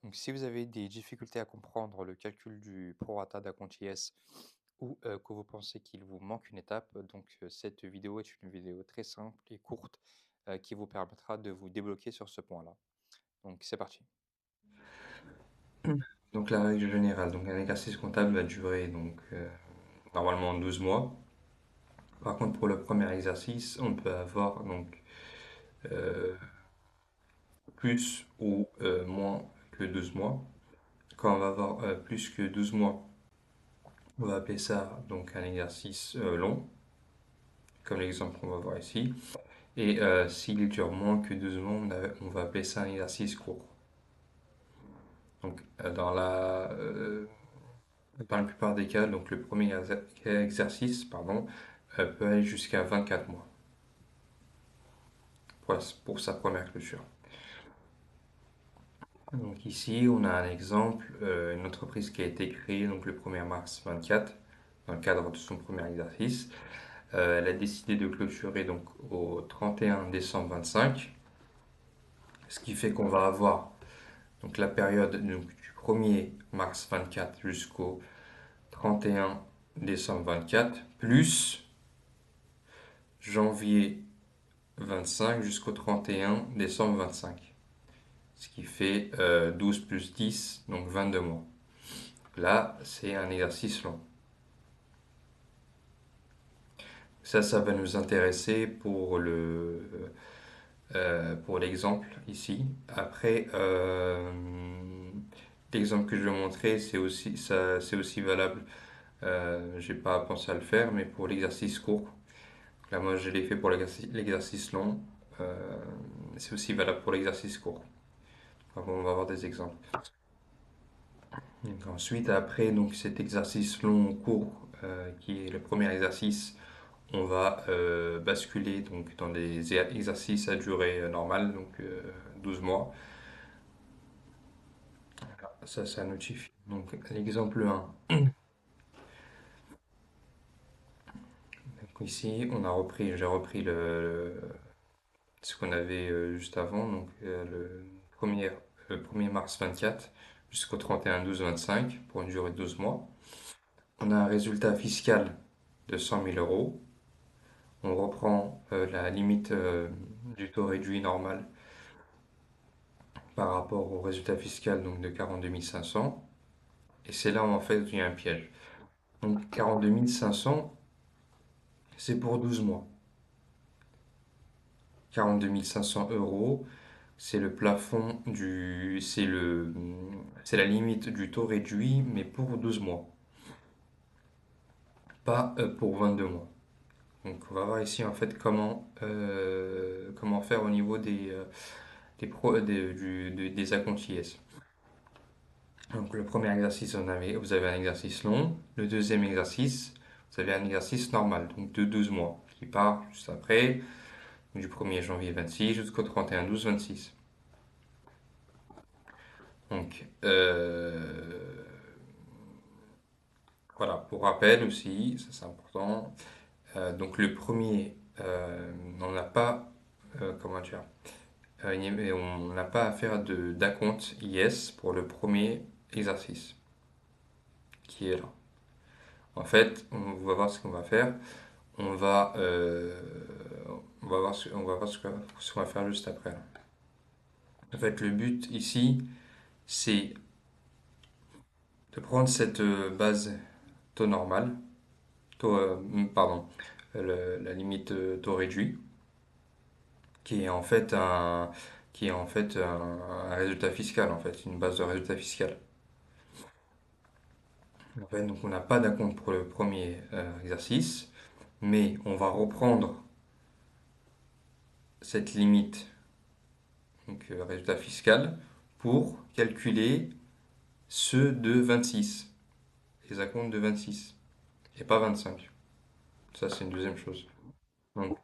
Donc, si vous avez des difficultés à comprendre le calcul du prorata d'acompte IS ou que vous pensez qu'il vous manque une étape, cette vidéo est une vidéo très simple et courte qui vous permettra de vous débloquer sur ce point-là. Donc, c'est parti. Donc la règle générale, donc un exercice comptable va durer normalement 12 mois. Par contre, pour le premier exercice, on peut avoir euh, plus ou moins que 12 mois. Quand on va avoir plus que 12 mois, on va appeler ça donc un exercice long, comme l'exemple qu'on va voir ici. Et s'il dure moins que 12 mois, on va appeler ça un exercice court. Donc dans la plupart des cas, donc le premier exercice peut aller jusqu'à 24 mois pour sa première clôture. Donc ici, on a un exemple, une entreprise qui a été créée donc le 1er mars 24 dans le cadre de son premier exercice. Elle a décidé de clôturer donc au 31 décembre 25, ce qui fait qu'on va avoir donc la période du 1er mars 24 jusqu'au 31 décembre 24 plus janvier 25 jusqu'au 31 décembre 25, ce qui fait 12 plus 10, donc 22 mois. Là, c'est un exercice long. Ça va nous intéresser pour l'exemple ici. Après, l'exemple que je vais montrer, c'est aussi valable. J'ai pas pensé à le faire, mais pour l'exercice court. Là, moi, je l'ai fait pour l'exercice long. Euh, c'est aussi valable pour l'exercice court. Enfin, on va avoir des exemples. Donc, ensuite, après cet exercice long court, qui est le premier exercice, on va basculer dans des exercices à durée normale, 12 mois. Ça, c'est un outil. Donc, l'exemple 1. Donc, ici, j'ai repris ce qu'on avait juste avant, le 1er mars 24 jusqu'au 31/12/25 pour une durée de 12 mois. On a un résultat fiscal de 100 000 euros. On reprend la limite du taux réduit normal par rapport au résultat fiscal de 42 500. Et c'est là où en fait il y a un piège. Donc 42 500, c'est pour 12 mois. 42 500 euros, c'est le plafond c'est la limite du taux réduit, mais pour 12 mois, pas pour 22 mois. Donc on va voir ici en fait comment faire au niveau des acomptes IS. Donc le premier exercice, vous avez un exercice long. Le deuxième exercice, vous avez un exercice normal, donc de 12 mois, qui part juste après, du 1er janvier 26 jusqu'au 31/12/26. Donc voilà, pour rappel aussi, ça c'est important. Donc le premier, on n'a pas, comment dire, on n'a pas à faire d'acompte IS pour le premier exercice qui est là. En fait, on va voir ce qu'on va faire. On va, on va voir ce qu'on va faire juste après. En fait, le but ici, c'est de prendre cette base taux normal, taux, pardon, la limite taux réduit, qui est en fait un résultat fiscal, en fait, une base de résultat fiscal. En fait, donc on n'a pas d'acompte pour le premier exercice, mais on va reprendre cette limite, résultat fiscal, pour calculer ceux de 26, les acomptes de 26, et pas 25. Ça, c'est une deuxième chose. Donc,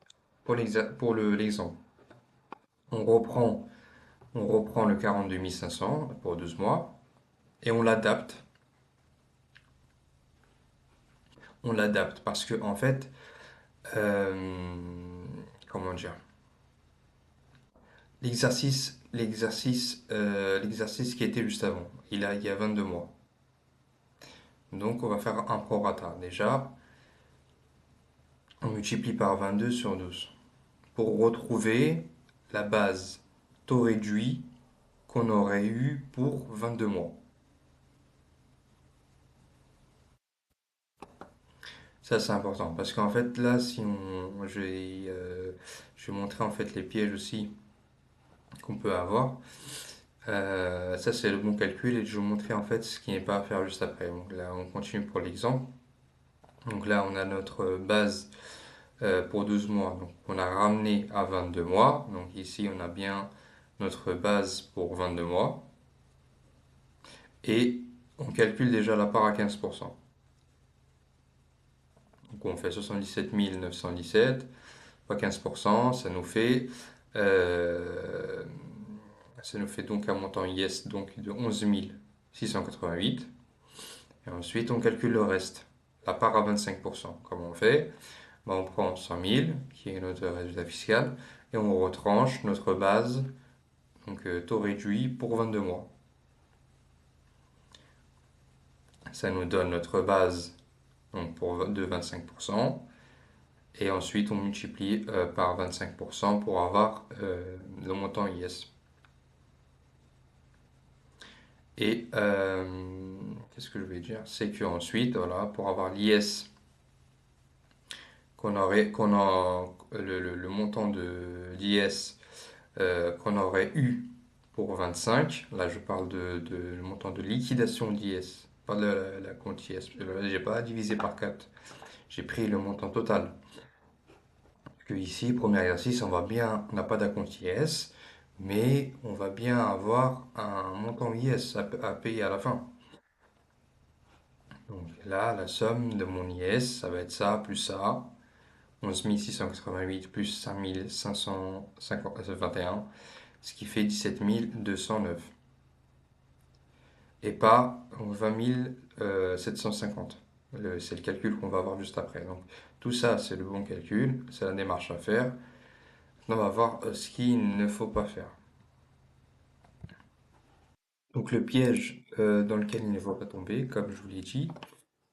l'exemple, on reprend, on reprend le 42 500 pour 12 mois, et on l'adapte. On l'adapte parce que, en fait, comment dire, l'exercice qui était juste avant. Il y a 22 mois. Donc, on va faire un prorata. Déjà, on multiplie par 22 sur 12 pour retrouver la base taux réduit qu'on aurait eu pour 22 mois. Ça, c'est important parce qu'en fait, là, si on, je vais montrer en fait les pièges aussi qu'on peut avoir. Ça, c'est le bon calcul et je vais vous montrer en fait ce qui n'est pas à faire juste après. Donc là, on continue pour l'exemple. Donc là, on a notre base pour 12 mois. Donc on a ramené à 22 mois. Donc ici, on a bien notre base pour 22 mois. Et on calcule déjà la part à 15%. Donc on fait 77 917 fois 15%, euh, ça nous fait donc un montant yes donc de 11 688. Et ensuite, on calcule le reste, la part à 25%. Comment on fait? Ben, on prend 100 000, qui est notre résultat fiscal, et on retranche notre base, donc taux réduit pour 22 mois. Ça nous donne notre base donc de 25%. Et ensuite, on multiplie par 25% pour avoir le montant IS. Et qu'est-ce que je vais dire? C'est qu'ensuite, voilà, pour avoir l'IS le montant de l'IS qu'on aurait eu pour 25, là je parle de le montant de liquidation d'IS, pas de la compte IS, j'ai pas divisé par 4, j'ai pris le montant total. Que ici, premier exercice, on n'a pas d'acompte IS, mais on va bien avoir un montant IS à payer à la fin. Donc là, la somme de mon IS, ça va être ça, plus ça, 11 688 plus 5 521, ce qui fait 17 209. Et pas 20 750. C'est le calcul qu'on va avoir juste après. Donc tout ça, c'est le bon calcul, c'est la démarche à faire. Maintenant, on va voir ce qu'il ne faut pas faire. Donc le piège dans lequel il ne faut pas tomber, comme je vous l'ai dit.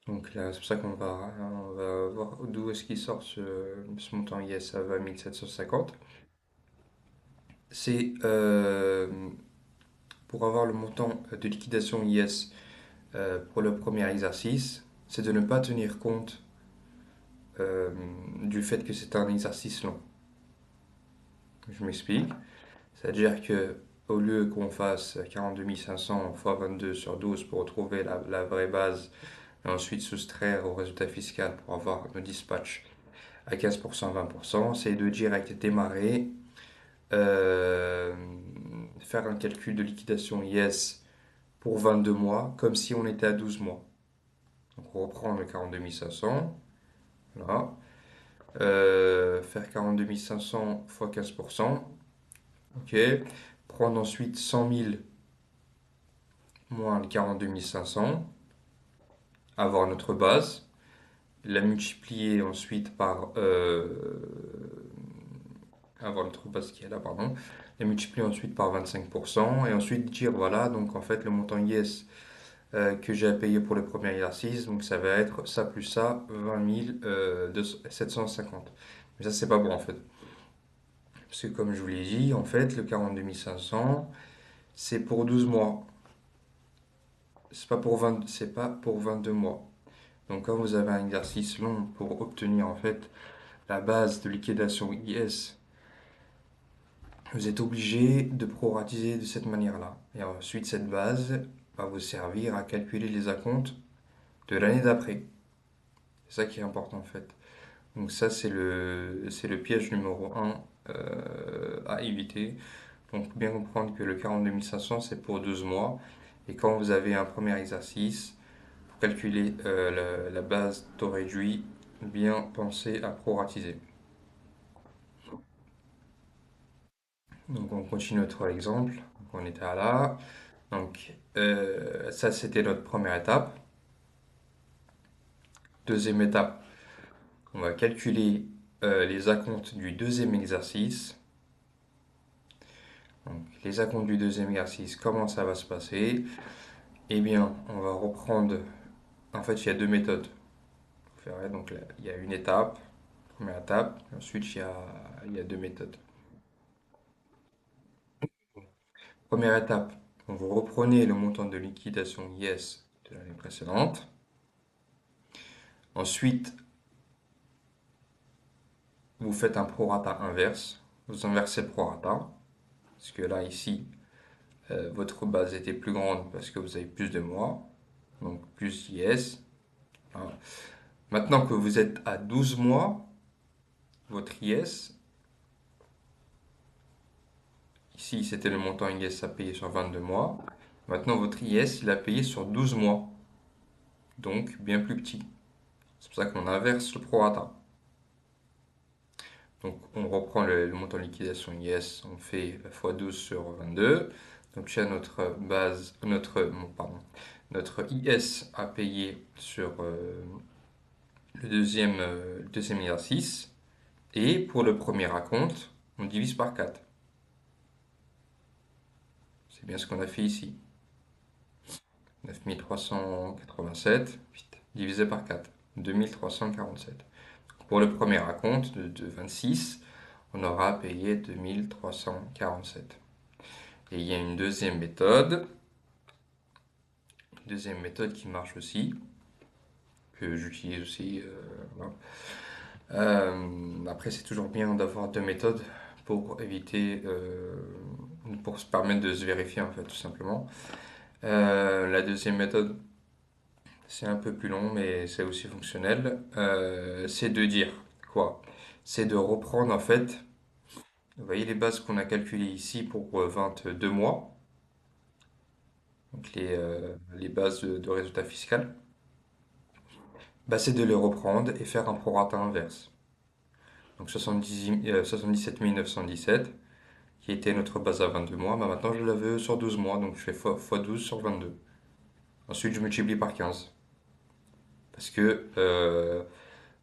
Donc là, c'est pour ça on va voir d'où est-ce qu'il sort ce montant IS à 20 750. C'est pour avoir le montant de liquidation IS pour le premier exercice, c'est de ne pas tenir compte euh, du fait que c'est un exercice long. Je m'explique. C'est-à-dire que au lieu qu'on fasse 42 500 fois 22 sur 12 pour retrouver la vraie base et ensuite soustraire au résultat fiscal pour avoir nos dispatchs à 15%, 20%, c'est de direct démarrer, euh, faire un calcul de liquidation IS pour 22 mois comme si on était à 12 mois. Donc on reprend le 42 500, voilà. Faire 42 500 fois 15%, ok. Prendre ensuite 100 000 moins les 42 500, avoir notre base, la multiplier ensuite par avoir notre base qui est là, pardon, la multiplier ensuite par 25% et ensuite dire voilà, donc en fait le montant yes que j'ai à payer pour le premier exercice, donc ça va être ça plus ça, 20 750. Mais ça c'est pas bon en fait. Parce que comme je vous l'ai dit, en fait le 42 500 c'est pour 12 mois. C'est pas pour 22 mois. Donc quand vous avez un exercice long pour obtenir en fait la base de liquidation IS, vous êtes obligé de proratiser de cette manière-là. Et ensuite cette base va vous servir à calculer les acomptes de l'année d'après. C'est ça qui est important en fait. Donc ça c'est le piège numéro un à éviter. Donc bien comprendre que le 42 500 c'est pour 12 mois. Et quand vous avez un premier exercice, pour calculer la base taux réduit, bien penser à proratiser. Donc on continue notre exemple. Donc, on était à là. Donc ça c'était notre première étape. Deuxième étape, on va calculer les acomptes du deuxième exercice. Donc, les acomptes du deuxième exercice, comment ça va se passer? Eh bien, on va reprendre. En fait, il y a deux méthodes. Vous verrez, donc là, il y a une étape, première étape, et ensuite il y a deux méthodes. Première étape, vous reprenez le montant de liquidation IS de l'année précédente. Ensuite, vous faites un prorata inverse. Vous inversez le prorata. Parce que là, ici, votre base était plus grande parce que vous avez plus de mois. Donc plus IS. Voilà. Maintenant que vous êtes à 12 mois, votre IS, ici c'était le montant IS à payer sur 22 mois. Maintenant votre IS, il a payé sur 12 mois. Donc bien plus petit. C'est pour ça qu'on inverse le prorata. Donc on reprend le montant de liquidation IS, on fait x12 sur 22. Donc j'ai notre base, notre IS à payer sur le deuxième exercice. Et pour le premier acompte, on divise par 4. C'est bien ce qu'on a fait ici. 9387 divisé par 4. 2347. Pour le premier acompte de 26, on aura payé 2347. Et il y a une deuxième méthode qui marche aussi, que j'utilise aussi. Voilà. Après, c'est toujours bien d'avoir deux méthodes pour éviter, pour se permettre de se vérifier en fait, tout simplement. La deuxième méthode, c'est un peu plus long, mais c'est aussi fonctionnel. C'est de dire quoi? C'est de reprendre en fait, vous voyez les bases qu'on a calculées ici pour 22 mois, donc les bases de résultat fiscal. Bah, c'est de les reprendre et faire un prorata inverse. Donc 77 917, qui était notre base à 22 mois, bah maintenant je la veux sur 12 mois, donc je fais x12 sur 22. Ensuite je multiplie par 15. Parce que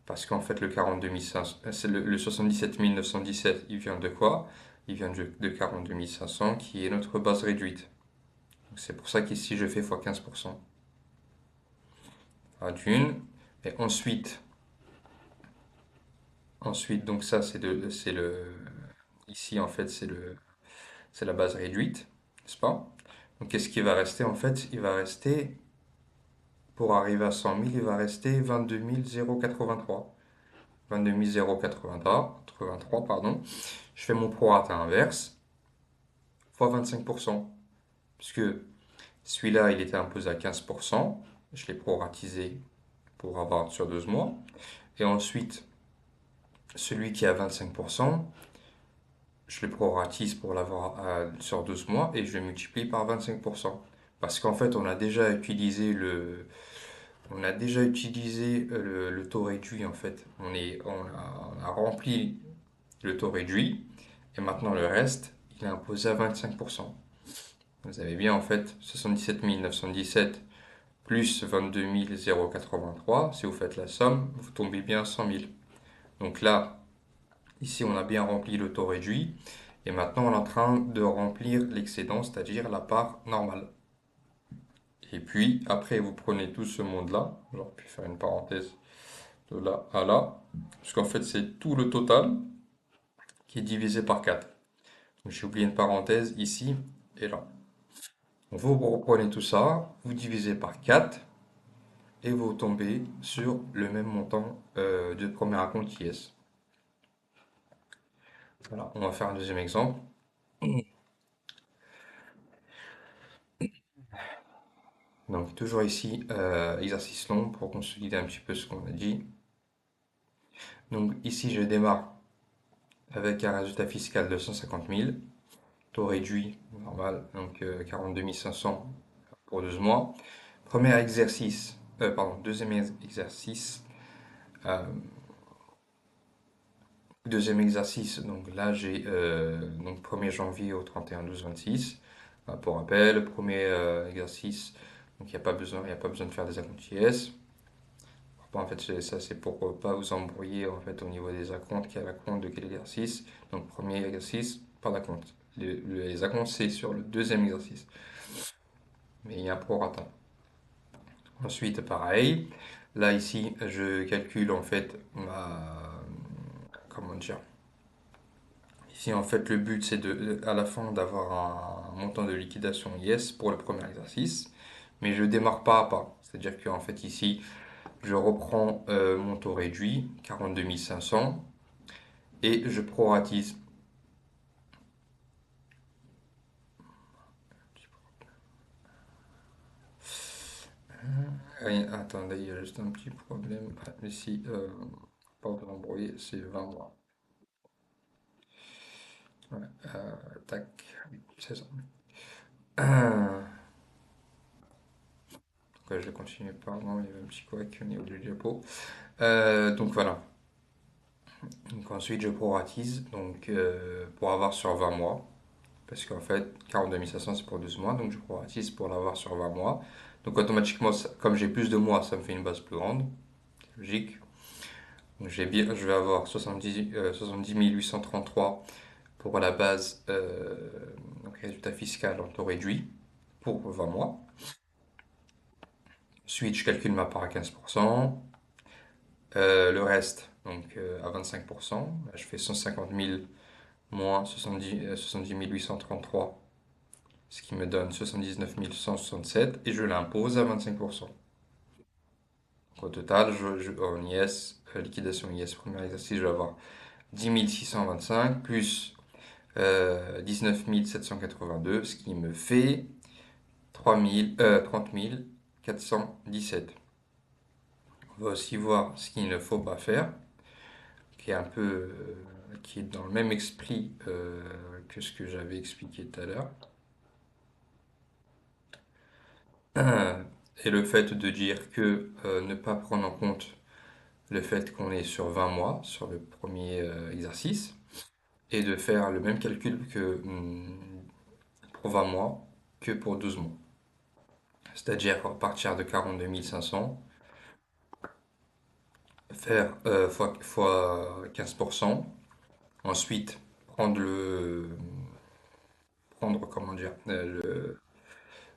Parce qu'en fait, le 42 500, le 77 917, il vient de quoi? Il vient de 42 500, qui est notre base réduite. C'est pour ça qu'ici, je fais x 15%. À d'une. Et ensuite, donc ça, ici, en fait, c'est la base réduite, n'est-ce pas? Donc, qu'est-ce qui va rester? En fait, il va rester, pour arriver à 100 000, il va rester 22 083. 22 083, pardon. Je fais mon prorata inverse. Fois 25%. Puisque celui-là, il était imposé à 15%. Je l'ai proratisé pour avoir sur 12 mois. Et ensuite, celui qui est à 25%, je le proratise pour l'avoir sur 12 mois et je le multiplie par 25%. Parce qu'en fait, on a déjà utilisé le taux réduit en fait. On a rempli le taux réduit et maintenant le reste, il est imposé à 25%. Vous avez bien en fait 77 917 plus 22 083. Si vous faites la somme, vous tombez bien à 100 000. Donc là, ici, on a bien rempli le taux réduit. Et maintenant, on est en train de remplir l'excédent, c'est-à-dire la part normale. Et puis, après, vous prenez tout ce monde-là. J'aurais pu faire une parenthèse de là à là. Parce qu'en fait, c'est tout le total qui est divisé par 4. Donc, j'ai oublié une parenthèse ici et là. Donc, vous reprenez tout ça, vous divisez par 4 et vous tombez sur le même montant de premier acompte IS. Voilà, on va faire un deuxième exemple. Donc toujours ici, exercice long pour consolider un petit peu ce qu'on a dit. Donc ici, je démarre avec un résultat fiscal de 150 000, taux réduit, normal, donc 42 500 pour 12 mois. Deuxième exercice. euh, Deuxième exercice, donc là j'ai donc 1er janvier au 31/12/26. Pour rappel, premier exercice, donc il y a pas besoin de faire des acomptes IS. Bon, en fait, ça c'est pour pas vous embrouiller en fait au niveau des acomptes, quel acompte de quel exercice. Donc premier exercice, pas d'acompte. les acomptes, c'est sur le deuxième exercice. Mais il y a un prorata. Ensuite, pareil. Là, ici, je calcule en fait ma... Comment dire? Ici, en fait, le but, c'est à la fin d'avoir un montant de liquidation yes pour le premier exercice. Mais je démarre pas à pas. C'est-à-dire qu'en fait, ici, je reprends mon taux réduit, 42 500, et je proratise. Attendez, il y a juste un petit problème. Ici, pas de l'embrouiller, c'est 20 mois. Ouais, tac, c'est ça. Donc, je vais continuer, pardon, il y avait un petit couac au niveau du diapo. Donc voilà. Donc ensuite, je proratise donc, pour avoir sur 20 mois. Parce qu'en fait, 42 500 c'est pour 12 mois, donc je proratise pour l'avoir sur 20 mois. Donc automatiquement, comme j'ai plus de mois, ça me fait une base plus grande. Logique. Donc je vais avoir 70 833 pour la base donc résultat fiscal en taux réduit pour 20 mois. Ensuite, je calcule ma part à 15%. Le reste, donc à 25%, je fais 150 000 moins 70 833, ce qui me donne 79 167, et je l'impose à 25%. Donc, au total, en IS, liquidation IS, premier exercice, je vais avoir 10 625 plus 19 782, ce qui me fait 30 417. On va aussi voir ce qu'il ne faut pas faire, qui est un peu, qui est dans le même esprit que ce que j'avais expliqué tout à l'heure. Et le fait de dire que ne pas prendre en compte le fait qu'on est sur 20 mois, sur le premier exercice, et de faire le même calcul que pour 20 mois que pour 12 mois. C'est-à-dire partir de 42 500, faire fois 15%, ensuite prendre comment dire, le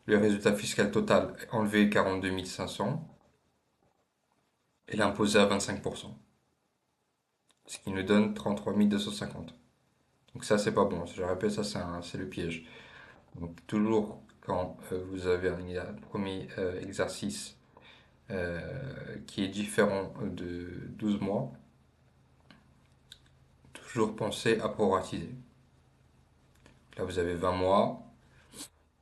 résultat fiscal total, enlever 42 500 et l'imposer à 25%, ce qui nous donne 33 250. Donc ça, c'est pas bon. Je répète, ça, c'est le piège. Donc toujours quand vous avez un premier exercice qui est différent de 12 mois, toujours penser à proratiser. Là, vous avez 20 mois,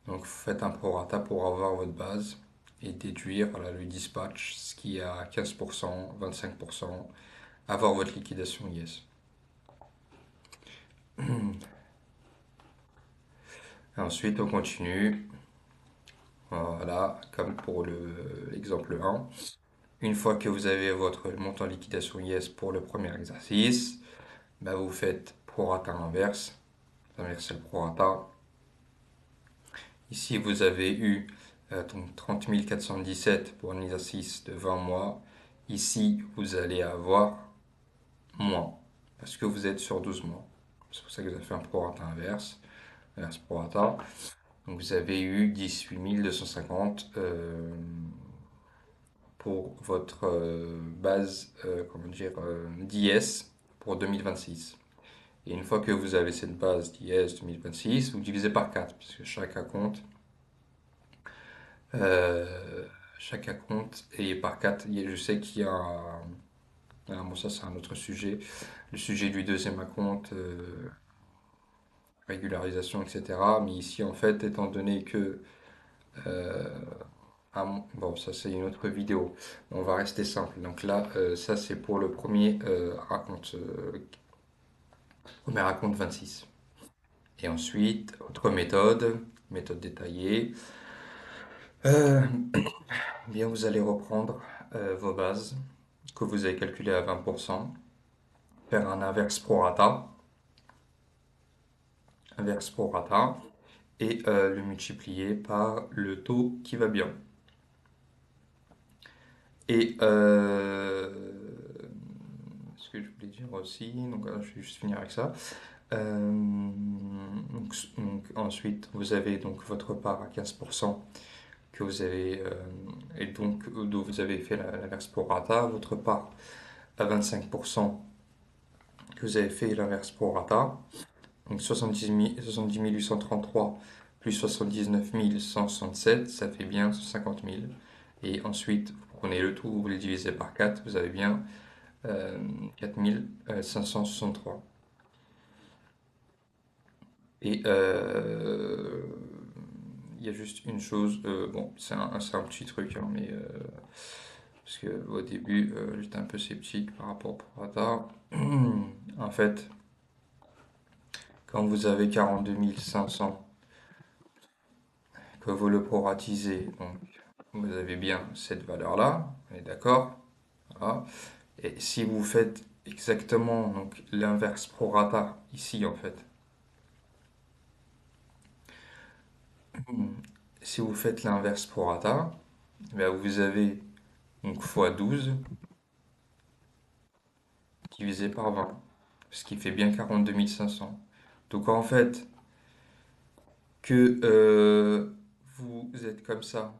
donc vous faites un prorata pour avoir votre base et déduire voilà, le dispatch, ce qui est à 15%, 25%, avoir votre liquidation IS. Ensuite, on continue. Voilà, comme pour l'exemple 1. Une fois que vous avez votre montant liquidation IS pour le premier exercice, bah vous faites prorata inverse. Vous inversez le prorata. Ici, vous avez eu donc 30 417 pour un exercice de 20 mois. Ici, vous allez avoir moins parce que vous êtes sur 12 mois. C'est pour ça que vous avez fait un prorata inverse. Inverse prorata. Donc, vous avez eu 18 250 pour votre base comment dire, d'IS pour 2026. Et une fois que vous avez cette base d'IS 2026, vous divisez par 4, puisque euh, chaque compte est par 4. Je sais qu'il y a bon, ça c'est un autre sujet. Le sujet du deuxième compte, régularisation, etc. Mais ici, en fait, étant donné que euh, bon, ça c'est une autre vidéo. On va rester simple. Donc là, ça c'est pour le premier raconte 26. Et ensuite, autre méthode détaillée. Euh, bien, vous allez reprendre vos bases que vous avez calculées à 20%, faire un inverse prorata, et le multiplier par le taux qui va bien. Et ce que je voulais dire aussi, donc je vais juste finir avec ça. Donc ensuite, vous avez donc votre part à 15% que vous avez, et donc dont vous avez fait l'inverse pro rata, votre part à 25% que vous avez fait l'inverse pro rata, donc 70 833 plus 79 167, ça fait bien 150 000. Et ensuite, vous prenez le tout, vous le divisez par 4, vous avez bien 4 563. Et il y a juste une chose, bon, c'est un petit truc, hein, mais parce que au début, j'étais un peu sceptique par rapport au prorata. En fait, quand vous avez 42 500 que vous le proratisez, donc vous avez bien cette valeur-là, on est d'accord? Voilà. Et si vous faites exactement donc l'inverse prorata ici, en fait, si vous faites l'inverse prorata, ben vous avez donc fois 12 divisé par 20, ce qui fait bien 42 500. Donc en fait, que vous êtes comme ça,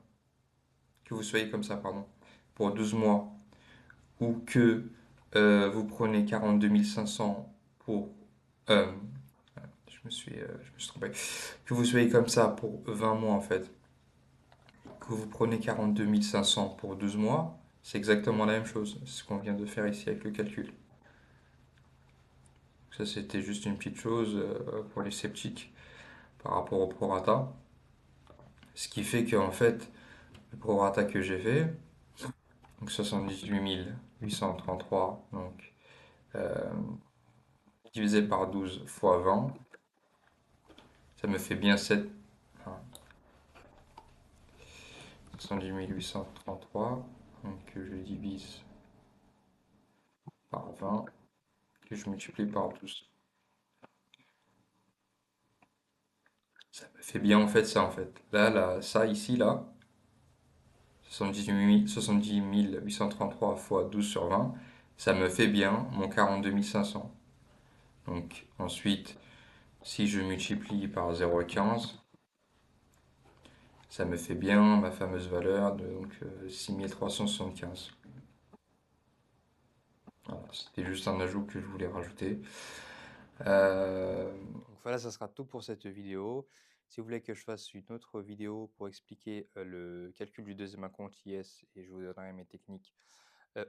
que vous soyez comme ça, pardon, pour 12 mois, ou que vous prenez 42 500 pour... euh, je me suis trompé. Que vous soyez comme ça pour 20 mois, en fait, que vous prenez 42 500 pour 12 mois, c'est exactement la même chose. C'est ce qu'on vient de faire ici avec le calcul. Ça, c'était juste une petite chose pour les sceptiques par rapport au prorata. Ce qui fait qu'en fait, le prorata que j'ai fait, donc 78 833, donc euh, divisé par 12 fois 20, ça me fait bien 7, enfin, 78 833, donc que je divise par 20, que je multiplie par 12. Ça me fait bien en fait ça en fait. Là, ça ici, là, 70 833 fois 12 sur 20, ça me fait bien mon 42 500. Donc ensuite, si je multiplie par 0,15, ça me fait bien ma fameuse valeur de donc, 6375. Voilà, c'était juste un ajout que je voulais rajouter. Euh, Donc voilà, ça sera tout pour cette vidéo. Si vous voulez que je fasse une autre vidéo pour expliquer le calcul du deuxième acompte IS et je vous donnerai mes techniques,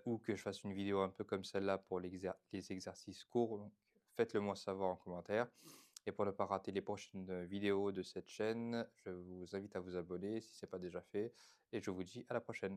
ou que je fasse une vidéo un peu comme celle-là pour les exercices courts, donc faites-le moi savoir en commentaire. Et pour ne pas rater les prochaines vidéos de cette chaîne, je vous invite à vous abonner si ce n'est pas déjà fait. Et je vous dis à la prochaine.